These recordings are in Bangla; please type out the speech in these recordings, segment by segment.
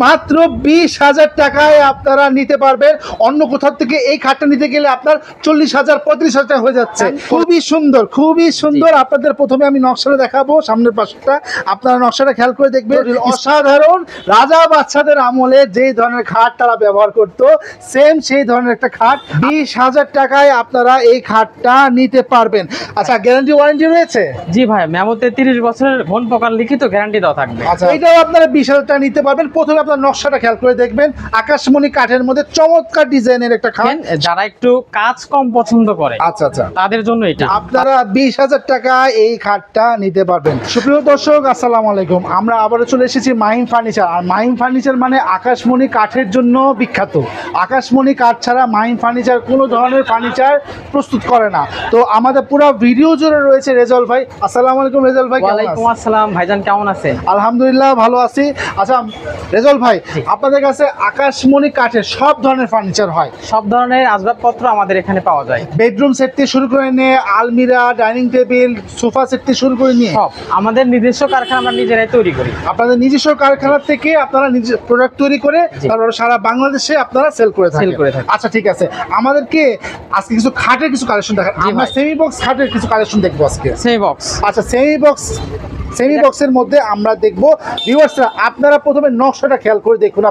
মাত্র 20,000 টাকায় আপনারা নিতে পারবেন। অন্য কোথাও থেকে এই খাটটা নিতে গেলে আপনার 40,000 35,000 টাকা হয়ে যাচ্ছে। খুবই সুন্দর, খুবই সুন্দর। আপনাদের প্রথমে আমি নকশাটা দেখাবো, সামনের পাশটা আপনারা নকশাটা খেয়াল করে দেখবেন। অসাধারণ, রাজা বাচ্চাদের আমলে যেই ধরনের খাট তারা ব্যবহার করতো, সেম সেই ধরনের একটা খাট। 20,000 টাকায় আপনারা এই খাটটা নিতে পারবেন। আচ্ছা, গ্যারান্টি ওয়ারেন্টি রয়েছে? জি ভাই, মেমোতে 30 বছরের ঘন প্রকার লিখিত গ্যারান্টি দেওয়া থাকবে। আচ্ছা, এটাও আপনারা 20,000 টাকা নিতে পারবেন। প্রথমে আপনার নকশাটা খেয়াল করে দেখবেন, আকাশমণি কাঠের মধ্যে চমৎকার ডিজাইনের একটা খাট। যারা একটু কাজ কম পছন্দ করে, আচ্ছা আচ্ছা, তাদের জন্য এটা আপনারা 20,000 টাকা এই খাটটা নিতে পারবেন। সুপ্রিয় দর্শক, আসসালামু আলাইকুম। আমরা আবারও চলে এসেছি মাহিম ফার্নিচার। আর মাহিম ফার্নিচার মানে আকাশমণি কাঠের জন্য বিখ্যাত। আকাশমণি কাঠ ছাড়া মাহিম ফার্নিচার কোনো ধরনের ফার্নিচার প্রস্তুত করে না। তো আমাদের পুরো ভিডিও জুড়ে রয়েছে রেজাউল ভাই। আসসালামু আলাইকুম রেজাউল ভাই। ওয়ালাইকুম আসসালাম ভাইজান, কেমন আছেন? আলহামদুলিল্লাহ ভালো আছি। আচ্ছা রেজাউল ভাই, আপনাদের কাছে আকাশমণি কাঠের সব ধরনের ফার্নিচার হয়? সব ধরনের আসবাবপত্র আমাদের এখানে পাওয়া যায়। বেডরুম সেট থেকে শুরু করে নিয়ে আলমিরা, ডাইনিং টেবিল, সোফা সেট থেকে শুরু করে নিয়ে সব আমাদের নিজস্ব কারখানা, আমরা নিজেরাই তৈরি করি। আপনাদের নিজস্ব কারখানা থেকে আপনারা নিজের প্রোডাক্ট তৈরি করে তারপর সারা বাংলাদেশে আপনারা সেল করে থাকেন। আচ্ছা ঠিক আছে, আমাদেরকে আজকে কিছু খাটের কিছু কালেকশন দেখান। আমরা সেমি বক্স খাটের কিছু কালেকশন দেখবো আজকে। সেমি বক্স, আচ্ছা সেমি বক্সের মধ্যে আমরা দেখবো। ভিউয়ার্সরা, আপনারা প্রথমে নকশাটা খেয়াল করে দেখুন।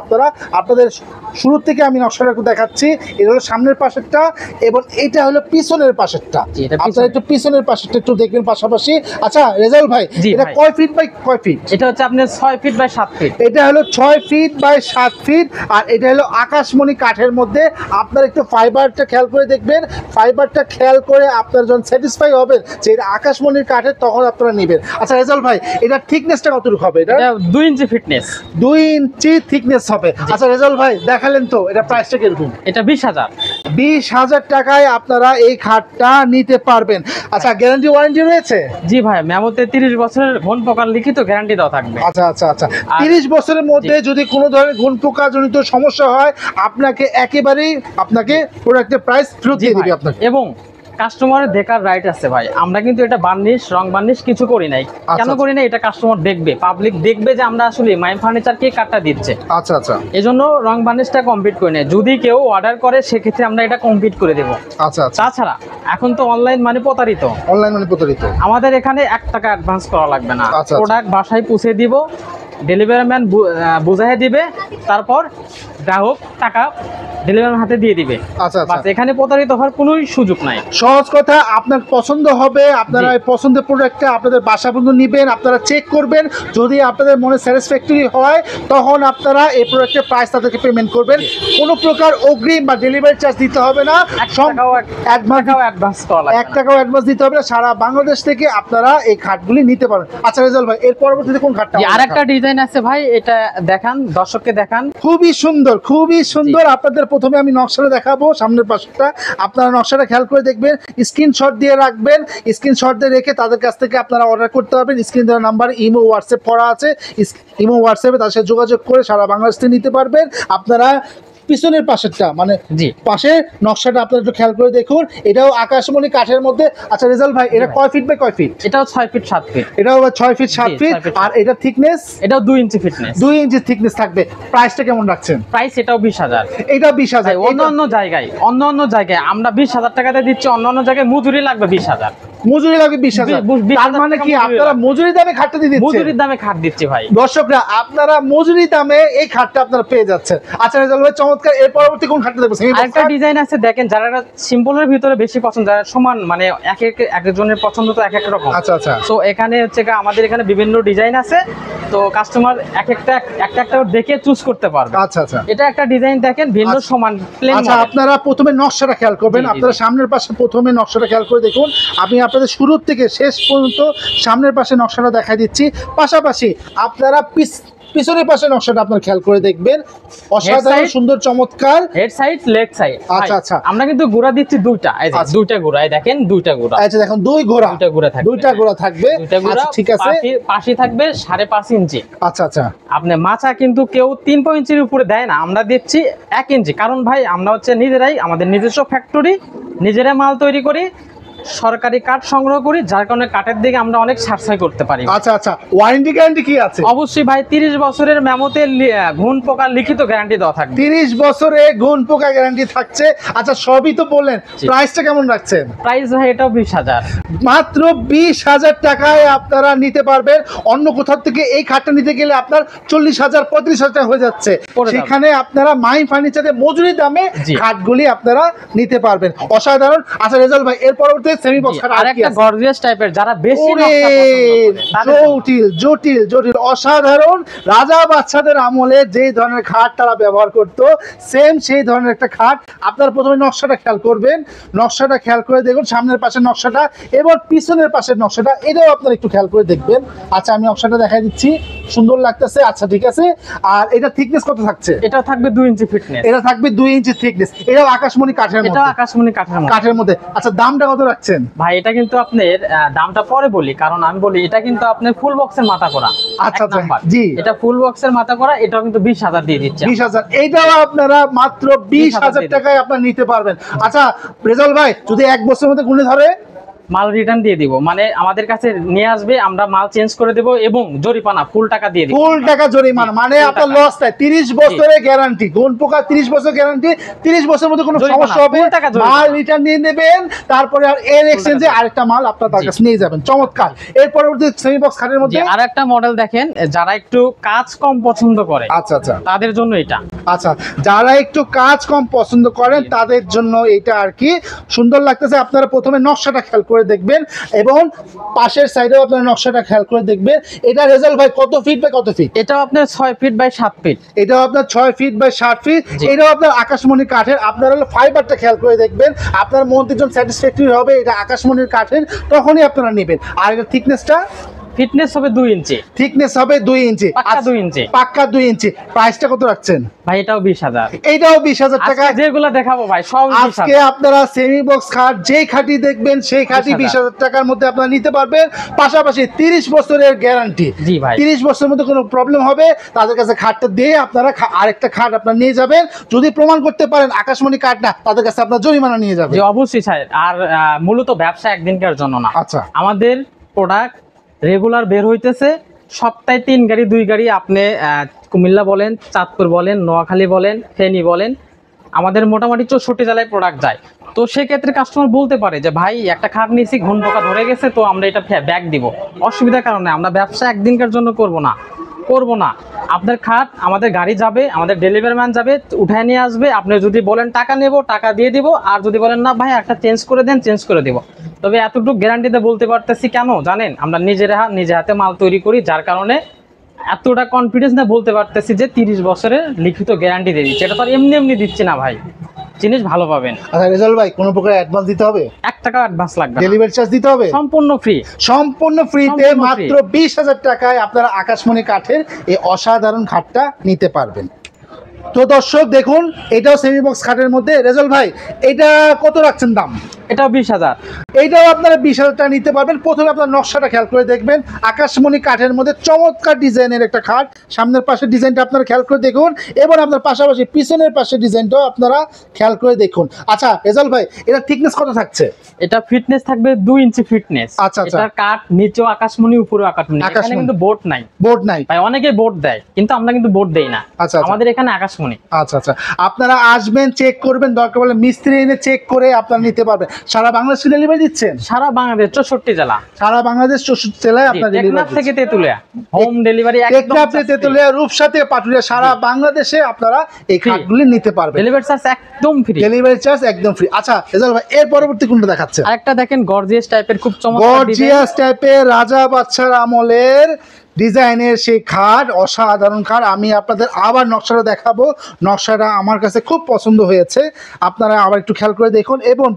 আপনাদের শুরু থেকে আমি নকশাটা একটু দেখাচ্ছি। এটা হলো সামনের পাশেরটা এবং এটা হলো পিছনের পাশেরটা। আপনারা একটু পিছনের পাশেরটা একটু দেখবেন পাশাপাশি। আচ্ছা রেজাউল ভাই, এটা কয় ফিট বাই কয় ফিট? এটা হচ্ছে আপনার 6 ফিট বাই 7 ফিট। এটা হলো 6 ফিট বাই 7 ফিট। আর এটা হলো আকাশমণি কাঠের মধ্যে। আপনারা একটু ফাইবারটা খেয়াল করে দেখবেন। ফাইবারটা খেয়াল করে আপনারা যখন স্যাটিসফাই হবেন যে এটা আকাশমণির কাঠের, তখন আপনারা নেবেন। আচ্ছা রেজাউল ভাই, এটা থিকনেসটা কতটুকু হবে? এটা 2 ইঞ্চি ফিটনেস, 2 ইঞ্চি থিকনেস হবে। আচ্ছা রেজাউল ভাই, দেখালেন তো, এটা প্রাইসটা কিরকম? এটা 20,000। 20,000 টাকায় আপনারা এই খাটটা নিতে পারবেন। আচ্ছা, গ্যারান্টি ওয়ারেন্টি রয়েছে? জি ভাই, মেমোতে 30 বছরের ঘন প্রকার লিখিত গ্যারান্টি দেওয়া থাকবে। আচ্ছা আচ্ছা আচ্ছা, 30 বছরের মধ্যে যদি কোনো ধরনের গুণ পোকাজনিত সমস্যা হয়, আপনাকে একেবারেই প্রোডাক্টের প্রাইস ফেরত দিয়ে দিবে আপনাকে। এবং কাস্টমারের দেখার রাইট আছে ভাই। আমরা কিন্তু এটা বার্নিশ, রং বার্নিশ কিছু করি নাই। কেন করি না? এটা কাস্টমার দেখবে, পাবলিক দেখবে যে আমরা আসলে মাহিম ফার্নিচার কে কাটটা দিচ্ছে। আচ্ছা আচ্ছা, এজন্য রং বার্নিশটা কমপ্লিট করে নেয়। যদি কেউ অর্ডার করে, সেক্ষেত্রে আমরা এটা কমপ্লিট করে দেবো। আচ্ছা আচ্ছা। তাছাড়া এখন তো অনলাইন মানে প্রতারিত। অনলাইন মানে প্রতারিত। আমাদের এখানে 1 টাকা অ্যাডভান্স করা লাগবে না। আচ্ছা, প্রোডাক্ট বাসায় পৌঁছে দিব, ডেলিভারি ম্যান বুঝাই দিবে, তারপর গ্রাহক টাকা ডেলিভারি হাতে দিয়ে দিবে। আচ্ছা আচ্ছা, এখানে প্রতারিত হওয়ার কোনো সুযোগ নাই। সহজ কথা, আপনার পছন্দ হবে, আপনারা এই পছন্দের প্রোডাক্টটা আপনাদের বাসা পর্যন্ত নেবেন, আপনারা চেক করবেন। যদি আপনাদের মনে স্যাটিসফ্যাক্টরি হয়, তখন আপনারা এই প্রোডাক্টের প্রাইস তাদেরকে পেমেন্ট করবেন। কোনো প্রকার অগ্রিম বা ডেলিভারি চার্জ দিতে হবে না। 1 টাকাও অ্যাডভান্স করা লাগবে না। 1 টাকাও অ্যাডভান্স দিতে হবে না। সারা বাংলাদেশ থেকে আপনারা এই খাটগুলি নিতে পারেন। আচ্ছা রেজাউল ভাই, এর পরবর্তীতে কোন খাটটা? আরেকটা ডিজাইন আছে ভাই, এটা দেখান, দর্শককে দেখান। খুবই সুন্দর, খুবই সুন্দর। আপনাদের প্রথমে আমি নকশাটা দেখাবো, সামনের পাশটা আপনারা নকশাটা খেয়াল করে দেখবেন। স্ক্রিনশট দিয়ে রাখবেন। স্ক্রিনশট দিয়ে রেখে তাদের কাছ থেকে আপনারা অর্ডার করতে পারবেন। স্ক্রিন দেওয়ার নাম্বার ইমো হোয়াটসঅ্যাপ করা আছে। ইমো হোয়াটসঅ্যাপে তার সাথে যোগাযোগ করে সারা বাংলাদেশ থেকে নিতে পারবেন। আপনারা পিছনের পাশেরটা মানে পাশের নকশাটা আপনারা একটু খেয়াল করে দেখুন। এটাও আকাশমণি কাঠের মধ্যে। আচ্ছা রেজাউল ভাই, এটা কয় ফিট বাই কয় ফিট? এটাও 6 ফিট 7 ফিট। এটাও 6 ফিট 7 ফিট। আর এটা থিকনেস? এটাও 2 ইঞ্চি ফিটনেস। 2 ইঞ্চি থিকনেস থাকবে। প্রাইসটা কেমন রাখছেন? প্রাইস এটাও 20,000। এটা 20,000। অন্য জায়গায় আমরা 20,000 টাকাতে দিচ্ছি, অন্য জায়গায় মজুরি লাগবে 20,000। মজুরি লাগবে 20,000। তার মানে কি আপনারা মজুরি দামে খাটটা দিচ্ছেন? মজুরির দামে খাট দিচ্ছি ভাই। দর্শকরা, আপনারা মজুরি দামে এই খাটটা আপনারা পেয়ে যাচ্ছেন। আচ্ছা রেজাউল ভাই, চমৎকার। এর পরবর্তী কোন খাটটা দেখবো? আরেকটা ডিজাইন আছে, দেখেন। যারা সিম্পলের ভিতরে বেশি পছন্দ, যারা সমান মানে একজনের পছন্দ তো এক রকম। আচ্ছা আচ্ছা। তো এখানে হচ্ছে আমাদের এখানে বিভিন্ন ডিজাইন আছে। তো কাস্টমার একটা দেখে চুজ করতে পারবে। আচ্ছা আচ্ছা, এটা একটা ডিজাইন দেখেন, ভিন্ন সমান প্লেন। আচ্ছা, আপনারা প্রথমে নকশাটা খেয়াল করবেন। আপনারা সামনের পাশে প্রথমে নকশাটা খেয়াল করে দেখুন। আমি আপনাদের শুরু থেকে শেষ পর্যন্ত সামনের পাশে নকশাটা দেখাই দিচ্ছি। পাশাপাশি আপনারা পিছনের পাশে নকশাটা আপনারা খেয়াল করে দেখবেন। অসাধারণ সুন্দর চমৎকার। Head side, leg side. আচ্ছা আচ্ছা, আমরা কিন্তু গোড়া দিচ্ছি দুইটা। এই যে দুইটা গোড়া, এই দেখেন দুইটা গোড়া। আচ্ছা দেখুন, দুইটা গোড়া থাকবে। আচ্ছা ঠিক আছে। পাশে থাকবে 5.5 ইঞ্চি। আচ্ছা আচ্ছা, আপনি মাচা কিন্তু কেউ 3 ইঞ্চির উপরে দেয় না, আমরা দিচ্ছি 1 ইঞ্চি। কারণ ভাই আমরা হচ্ছে নিজেরাই, আমাদের নিজস্ব ফ্যাক্টরি, নিজেরাই মাল তৈরি করি। সরকারি কাঠ সংগ্রহ করি, যার কারণে কাঠের দিকে আমরা অনেক সাশ্রয় করতে পারি। আচ্ছা আচ্ছা, ওয়ারেন্টি গ্যারান্টি কি আছে? অবশ্যই ভাই, 30 বছরের মেমোতে ঘুণ পোকার লিখিত গ্যারান্টি দেওয়া থাকবে। 30 বছরে গুণ পোকা গ্যারান্টি থাকছে। আচ্ছা, সবই তো বললেন, প্রাইসটা কেমন রাখছেন? প্রাইস ভাই এটাও 20,000, মাত্র 20,000 টাকায় আপনারা নিতে পারবেন। অন্য কোথাও থেকে এই খাটটা নিতে গেলে আপনার 40,000 35,000 টাকা হয়ে যাচ্ছে, সেখানে আপনারা মাই ফার্নিচারে মজুরি দামে খাটগুলি আপনারা নিতে পারবেন। অসাধারণ। আচ্ছা রেজাল্ট ভাই, এর পরবর্তী সেমি বক্স খাট আর একটা গর্জিয়াস টাইপের, যারা বেশি জটিল জটিল জটিল অসাধারণ, রাজা বাচ্চাদের আমলে যে ধরনের খাট তারা ব্যবহার করতো, সেম সেই ধরনের একটা খাট। আপনারা প্রথমে নকশাটা খেয়াল করবেন, নকশাটা খেয়াল করে দেখুন, সামনের পাশের নকশাটা এবং পিছনের পাশের নকশাটা, এটাও আপনারা একটু খেয়াল করে দেখবেন। আচ্ছা, আমি নকশাটা দেখাই দিচ্ছি, সুন্দর লাগতেছে। আচ্ছা ঠিক আছে। আর এটা থিকনেস কত থাকছে? এটা থাকবে 2 ইঞ্চি ফিটনেস। এটা থাকবে 2 ইঞ্চি থিকনেস। এটাও আকাশমণি কাঠের মধ্যে। এটা আকাশমণি কাঠের মধ্যে। আচ্ছা, দামটা কত রাখছেন? ভাই এটা কিন্তু আপনার দামটা পরে বলি, কারণ আমি বলি এটা কিন্তু আপনার ফুল বক্সের মাথা করা। আচ্ছা জি, এটা ফুল বক্সের মাথা করা, এটাও কিন্তু 20,000 দিয়ে দিচ্ছে। 20,000, এইটাও আপনারা মাত্র 20,000 টাকায় আপনারা নিতে পারবেন। আচ্ছা রেজাল্ট ভাই, যদি 1 বছরের মধ্যে গুণে ধরে মাল রিটার্ন দিয়ে দিব, মানে আমাদের কাছে নিয়ে আসবে, আমরা মাল চেঞ্জ করে দেব এবং জরিমানা ফুল টাকা দিয়ে দিব। ফুল টাকা জরিমানা, মানে আপনার লস নাই। 30 বছরের গ্যারান্টি, গুণ পোকা 30 বছর গ্যারান্টি। 30 বছরের মধ্যে কোনো সমস্যা হবে, মাল রিটার্ন নিয়ে নেবেন, তারপরে আর এর এক্সচেঞ্জে আরেকটা মাল আপনার তার কাছে নিয়ে যাবেন। চমৎকার। এর পরবর্তী সেমি বক্স খাটের মধ্যে আরেকটা মডেল দেখেন, যারা একটু কাজ কম পছন্দ করে, আচ্ছা আচ্ছা, তাদের জন্য এটা। আচ্ছা, যারা একটু কাজ কম পছন্দ করেন তাদের জন্য এটা আর কি সুন্দর লাগতেছে। আপনারা প্রথমে নকশাটা খেয়াল করে দেখবেন এবং পাশের সাইডেও আপনারা নকশাটা খেয়াল করে দেখবেন। এটা রেজাল্ট ভাই কত ফিট বাই কত ফিট? এটাও আপনার 6 ফিট বাই 7 ফিট। এটাও আপনার 6 ফিট বাই 7 ফিট। এটাও আপনার আকাশমণি কাঠের। আপনারা হলো ফাইবারটা খেয়াল করে দেখবেন, আপনার মনটি যখন স্যাটিসফ্যাক্টরি হবে এটা আকাশমণির কাঠের, তখনই আপনারা নেবেন। আর এটা থিকনেসটা ফিটনেস হবে 2 ইঞ্চি, থিকনেস হবে 2 ইঞ্চি, পাক্কা 2 ইঞ্চি, পাক্কা 2 ইঞ্চি। প্রাইসটা কত রাখছেন? ভাই এটাও 20,000। এইটাও 20,000 টাকা। যেগুলো দেখাবো ভাই সব আজকে আপনারা সেমি বক্স খাট যেই খাটি দেখবেন সেই খাটি 20,000 টাকার মধ্যে আপনারা নিতে পারবেন। পাশাপাশি 30 বছরের গ্যারান্টি। জি ভাই, 30 বছরের মধ্যে কোনো প্রবলেম হবে তাদের কাছে খাটটা দিয়ে আপনারা আরেকটা খাট আপনারা নিয়ে যাবেন। যদি প্রমাণ করতে পারেন আকাশমণি কাঠ না, তাদের কাছে আপনার জরিমানা নিয়ে যাবেন। জি অবশ্যই স্যার। আর মূলত ব্যবসা একদিনকার জন্য না। আচ্ছা, আমাদের প্রোডাক্ট রেগুলার বের হইতেছে, সপ্তাহে 3 গাড়ি 2 গাড়ি। আপনি কুমিল্লা বলেন, চাঁদপুর বলেন, নোয়াখালী বলেন, ফেনী বলেন, আমাদের মোটামুটি 64 জেলায় প্রোডাক্ট যায়। তো সেক্ষেত্রে কাস্টমার বলতে পারে যে ভাই একটা খাট নিয়েছি, ঘুণ পোকা ধরে গেছে, তো আমরা এটা ব্যাক দিব। অসুবিধার কারণে আমরা ব্যবসা একদিনকার জন্য করব না। আপনার খাট আমাদের গাড়ি যাবে, আমাদের ডেলিভারি ম্যান যাবে, উঠায় নিয়ে আসবে। আপনি যদি বলেন টাকা নেব, টাকা দিয়ে দিব। আর যদি বলেন না ভাই একটা চেঞ্জ করে দেন, চেঞ্জ করে দেব। তবে এতটুকু গ্যারান্টিতে বলতে পারতেছি, কেন জানেন? আমরা নিজে হাতে মাল তৈরি করি, যার কারণে এতটা কনফিডেন্স না বলতে পারতেছি যে 30 বছরের লিখিত গ্যারান্টি দিয়ে দিচ্ছি। এটা তো আর এমনি দিচ্ছি না ভাই, জিনিস ভালো পাবেন। আচ্ছা রেজাল্ট ভাই, কোনো প্রকার অ্যাডভান্স দিতে হবে? 1 টাকা অ্যাডভান্স লাগবে। ডেলিভারি চার্জ দিতে হবে? সম্পূর্ণ ফ্রি। সম্পূর্ণ ফ্রিতে মাত্র 20,000 টাকায় আপনারা আকাশমণি কাঠের এই অসাধারণ খাটটা নিতে পারবেন। তো দর্শক দেখুন, এটাও সেমি বক্স খাটের মধ্যে। রেজাল্ট ভাই, এটা কত রাখছেন দাম? এটাও 20,000। এইটাও আপনারা 20,000 টাকা নিতে পারবেন। প্রথমে আপনার নকশাটা খেয়াল করে দেখবেন, আকাশমণি কাঠের মধ্যে চমৎকার ডিজাইনের একটা খাট। সামনের পাশের ডিজাইনটা আপনারা খেয়াল করে দেখুন এবং আপনার পাশাপাশি পিছনের পাশের ডিজাইনটাও আপনারা খেয়াল করে দেখুন। আচ্ছা রেজাল্ট ভাই, এটা থিকনেস কত থাকছে? এটা ফিটনেস থাকবে 2 ইঞ্চি ফিটনেস। আচ্ছা আচ্ছা, এটা কাঠ নিচেও আকাশমণি, উপরেও আকাশমণি। এখানে কিন্তু বোর্ড নাই। বোর্ড নাই ভাই, অনেকে বোর্ড দেয় কিন্তু আমরা কিন্তু বোর্ড দেই না। আচ্ছা, আমাদের এখানে আকাশমণি। আচ্ছা আচ্ছা, আপনারা আসবেন, চেক করবেন, দরকার বলে মিস্ত্রি এনে চেক করে আপনারা নিতে পারবেন। সারা বাংলাদেশে ডেলিভারি দিচ্ছেন? সারা বাংলাদেশ 64 জেলা। সারা বাংলাদেশ 64 জেলায় আপনারা ডেলিভারি থেকে তেতুলিয়া হোম ডেলিভারি, টেকনাফ থেকে তেতুলিয়া, রূপসা থেকে পাটুরিয়া, সারা বাংলাদেশে আপনারা এই খাটগুলি নিতে পারবেন। ডেলিভারি চার্জ একদম ফ্রি। ডেলিভারি চার্জ একদম ফ্রি। আচ্ছা রেজাল্ট ভাই, এর পরবর্তী কোনটা দেখাচ্ছেন? আরেকটা দেখেন, গর্জিয়াস টাইপের, খুব চমৎকার গর্জিয়াস টাইপের রাজা বাদশার আমলের ডিজাইনের সেই খাট, অসাধারণ খাট। আমি আপনাদের আবার নকশাটা দেখাবো। নকশাটা আমার কাছে খুব পছন্দ হয়েছে, আপনারা আবার একটু খেয়াল করে দেখুন এবং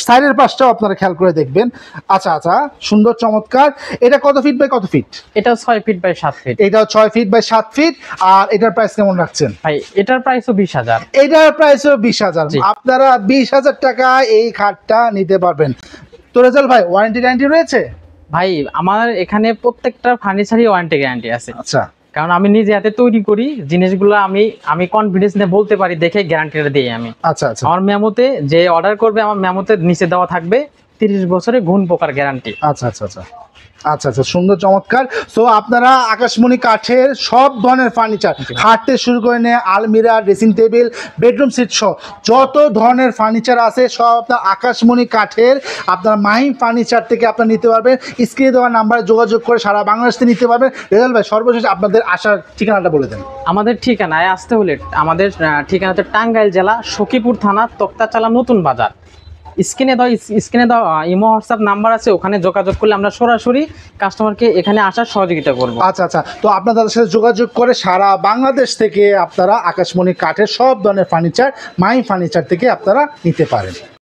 সাইডের পাশটাও আপনারা খেয়াল করে দেখবেন। আচ্ছা আচ্ছা, সুন্দর চমৎকার। এটা কত ফিট বাই কত ফিট? এটা 6 ফিট বাই 7 ফিট। এটাও 6 ফিট বাই 7 ফিট। আর এটার প্রাইস কেমন রাখছেন? ভাই এটার প্রাইসও 20,000। এটার প্রাইসও 20,000। আপনারা 20,000 টাকা এই খাটটা নিতে পারবেন। তো রেজাল্ট ভাই, ওয়ারেন্টি গ্যারান্টি রয়েছে? ভাই আমার এখানে প্রত্যেকটা ফার্নিচারই ওয়ারেন্টি গ্যারান্টি আছে। আচ্ছা, কারণ আমি নিজে হাতে তৈরি করি জিনিসগুলো, আমি কনফিডেন্স নিয়ে বলতে পারি, দেখে গ্যারান্টিটা দিই আমি। আচ্ছা আচ্ছা, আমার মেমোতে যে অর্ডার করবে, আমার মেমোতে নিচে দেওয়া থাকবে 30 বছরের ঘুণ পোকার গ্যারান্টি। আচ্ছা আচ্ছা আচ্ছা আচ্ছা আচ্ছা, সুন্দর চমৎকার। সো আপনারা আকাশমণি কাঠের সব ধরনের ফার্নিচার, খাট থেকে শুরু করে নিয়ে আলমিরা, ড্রেসিং টেবিল, বেডরুম সিট সহ যত ধরনের ফার্নিচার আছে সব আপনার আকাশমণি কাঠের আপনারা মাহিম ফার্নিচার থেকে আপনারা নিতে পারবেন। স্ক্রিনে দেওয়া নাম্বারে যোগাযোগ করে সারা বাংলাদেশ থেকে নিতে পারবেন। রেজাল ভাই, সর্বশেষ আপনাদের আসার ঠিকানাটা বলে দেন। আমাদের ঠিকানায় আসতে হলে আমাদের ঠিকানাতে টাঙ্গাইল জেলা সখীপুর থানা তক্তাচালা নতুন বাজার। স্ক্রিনে দাও ইমো হোয়াটসঅ্যাপ নাম্বার আছে, ওখানে যোগাযোগ করলে আমরা সরাসরি কাস্টমারকে এখানে আসার সহযোগিতা করব। আচ্ছা আচ্ছা, তো আপনারা তাদের সাথে যোগাযোগ করে সারা বাংলাদেশ থেকে আপনারা আকাশমণি কাঠের সব ধরনের ফার্নিচার মাহিম ফার্নিচার থেকে আপনারা নিতে পারেন।